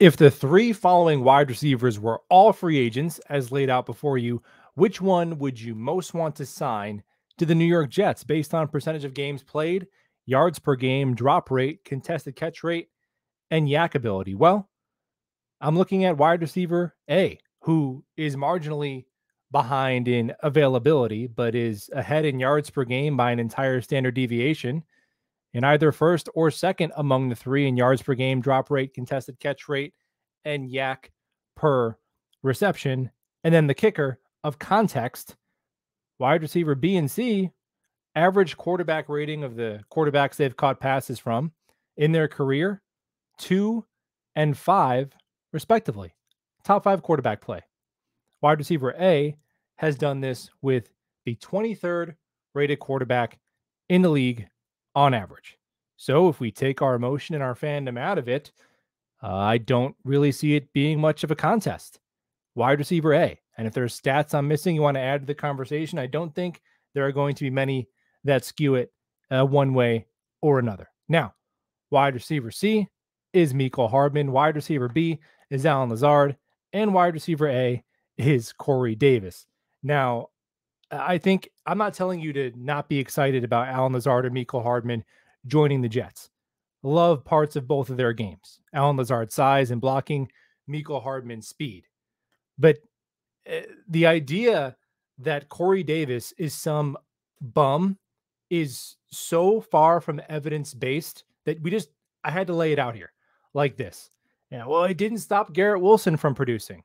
If the three following wide receivers were all free agents as laid out before you, which one would you most want to sign to the New York Jets based on percentage of games played, yards per game, drop rate, contested catch rate, and yak ability? Well, I'm looking at wide receiver A, who is marginally behind in availability, but is ahead in yards per game by an entire standard deviation, and either first or second among the three in yards per game, drop rate, contested catch rate, and yak per reception. And then the kicker of context, wide receiver B and C, average quarterback rating of the quarterbacks they've caught passes from in their career, 2 and 5, respectively. Top five quarterback play. Wide receiver A has done this with the 23rd rated quarterback in the league on average. So if we take our emotion and our fandom out of it, I don't really see it being much of a contest. Wide receiver A. And if there's stats I'm missing you want to add to the conversation, I don't think there are going to be many that skew it one way or another. Now, wide receiver C is Mecole Hardman. Wide receiver B is Allen Lazard. And wide receiver A is Corey Davis. Now, I think I'm not telling you to not be excited about Allen Lazard or Mecole Hardman joining the Jets. Love parts of both of their games. Allen Lazard's size and blocking, Mecole Hardman's speed. But the idea that Corey Davis is some bum is so far from evidence based that I had to lay it out here like this. Yeah, well, it didn't stop Garrett Wilson from producing.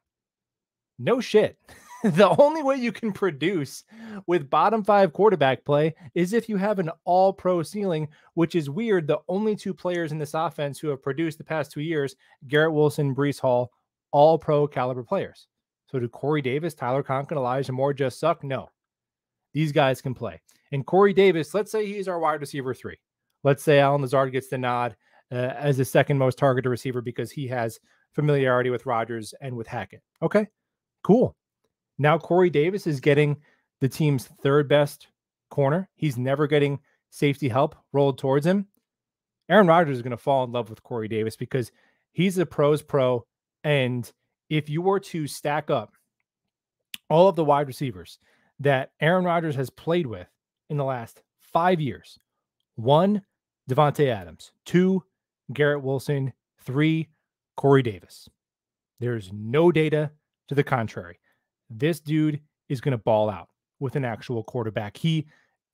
No shit. The only way you can produce with bottom five quarterback play is if you have an all pro ceiling, which is weird. The only two players in this offense who have produced the past 2 years, Garrett Wilson, Breece Hall, all pro caliber players. So do Corey Davis, Tyler Conklin, Elijah Moore just suck? No. These guys can play. And Corey Davis, let's say he's our wide receiver 3. Let's say Allen Lazard gets the nod as the second most targeted receiver because he has familiarity with Rodgers and with Hackett. Okay, cool. Now Corey Davis is getting the team's third best corner. He's never getting safety help rolled towards him. Aaron Rodgers is going to fall in love with Corey Davis because he's a pro's pro. And if you were to stack up all of the wide receivers that Aaron Rodgers has played with in the last 5 years, 1, Davante Adams, 2, Garrett Wilson, 3, Corey Davis. There's no data to the contrary. This dude is going to ball out with an actual quarterback. He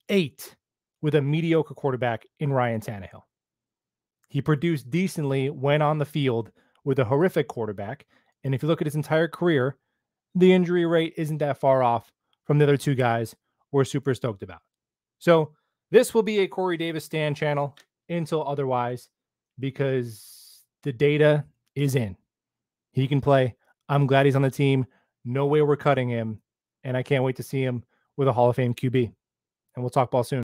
ate with a mediocre quarterback in Ryan Tannehill. He produced decently when on the field with a horrific quarterback. And if you look at his entire career, the injury rate isn't that far off from the other two guys we're super stoked about. So this will be a Corey Davis stand channel until otherwise, because the data is in. He can play. I'm glad he's on the team. No way we're cutting him. And I can't wait to see him with a Hall of Fame QB. And we'll talk ball soon.